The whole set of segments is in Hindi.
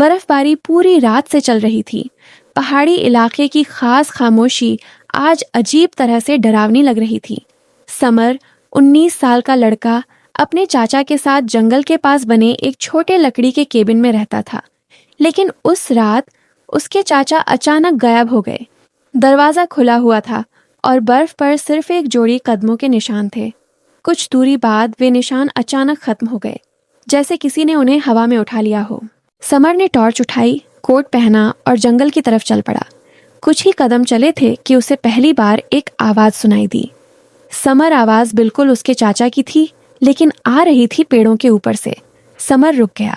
बर्फबारी पूरी रात से चल रही थी। पहाड़ी इलाके की खास खामोशी आज अजीब तरह से डरावनी लग रही थी। समर 19 साल का लड़का अपने चाचा के साथ जंगल के पास बने एक छोटे लकड़ी के केबिन में रहता था। लेकिन उस रात उसके चाचा अचानक गायब हो गए। दरवाजा खुला हुआ था और बर्फ पर सिर्फ एक जोड़ी कदमों के निशान थे। कुछ दूरी बाद वे निशान अचानक खत्म हो गए, जैसे किसी ने उन्हें हवा में उठा लिया हो। समर ने टॉर्च उठाई, कोट पहना और जंगल की तरफ चल पड़ा। कुछ ही कदम चले थे कि उसे पहली बार एक आवाज सुनाई दी। समर आवाज बिल्कुल उसके चाचा की थी, लेकिन आ रही थी पेड़ों के ऊपर से। समर रुक गया।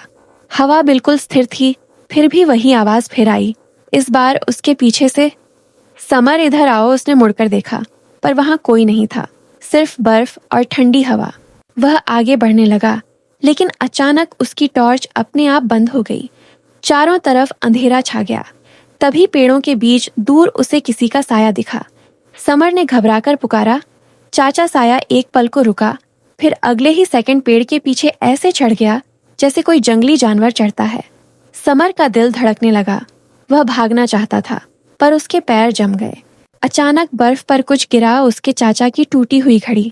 हवा बिल्कुल स्थिर थी, फिर भी वही आवाज फिर आई, इस बार उसके पीछे से। समर इधर आओ, उसने मुड़कर देखा, पर वहां कोई नहीं था, सिर्फ बर्फ और ठंडी हवा। वह आगे बढ़ने लगा, लेकिन अचानक उसकी टॉर्च अपने आप बंद हो गई। चारों तरफ अंधेरा छा गया। तभी पेड़ों के बीच दूर उसे किसी का साया दिखा। समर ने घबराकर पुकारा, चाचा। साया एक पल को रुका, फिर अगले ही सेकंड पेड़ के पीछे ऐसे चढ़ गया जैसे कोई जंगली जानवर चढ़ता है। समर का दिल धड़कने लगा। वह भागना चाहता था, पर उसके पैर जम गए। अचानक बर्फ पर कुछ गिरा, उसके चाचा की टूटी हुई घड़ी।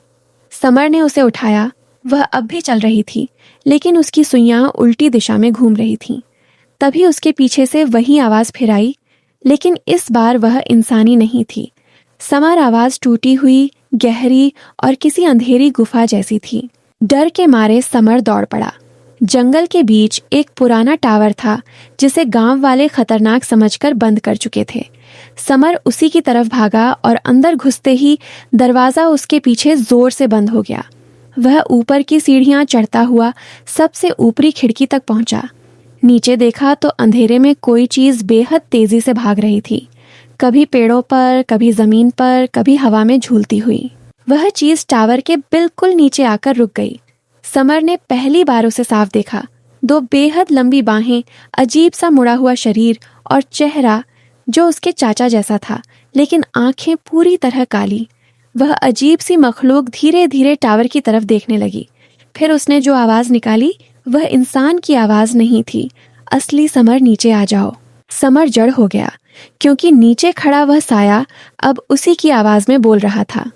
समर ने उसे उठाया। वह अब भी चल रही थी, लेकिन उसकी सुइयां उल्टी दिशा में घूम रही थीं। तभी उसके पीछे से वही आवाज फिर आई, लेकिन इस बार वह इंसानी नहीं थी। समर आवाज टूटी हुई, गहरी और किसी अंधेरी गुफा जैसी थी। डर के मारे समर दौड़ पड़ा। जंगल के बीच एक पुराना टावर था, जिसे गांव वाले खतरनाक समझकर बंद कर चुके थे। समर उसी की तरफ भागा और अंदर घुसते ही दरवाजा उसके पीछे जोर से बंद हो गया। वह ऊपर की सीढ़ियां चढ़ता हुआ सबसे ऊपरी खिड़की तक पहुंचा। नीचे देखा तो अंधेरे में कोई चीज बेहद तेजी से भाग रही थी, कभी पेड़ों पर, कभी जमीन पर, कभी हवा में झूलती हुई। वह चीज टावर के बिल्कुल नीचे आकर रुक गई। समर ने पहली बार उसे साफ देखा। दो बेहद लंबी बाहें, अजीब सा मुड़ा हुआ शरीर और चेहरा जो उसके चाचा जैसा था, लेकिन आंखें पूरी तरह काली। वह अजीब सी मखलूक धीरे धीरे टावर की तरफ देखने लगी। फिर उसने जो आवाज निकाली वह इंसान की आवाज नहीं थी। असली समर, नीचे आ जाओ। समर जड़ हो गया, क्योंकि नीचे खड़ा वह साया अब उसी की आवाज में बोल रहा था।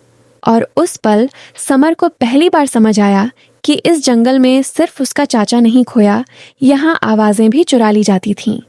और उस पल समर को पहली बार समझ आया कि इस जंगल में सिर्फ उसका चाचा नहीं खोया, यहाँ आवाजें भी चुरा ली जाती थीं।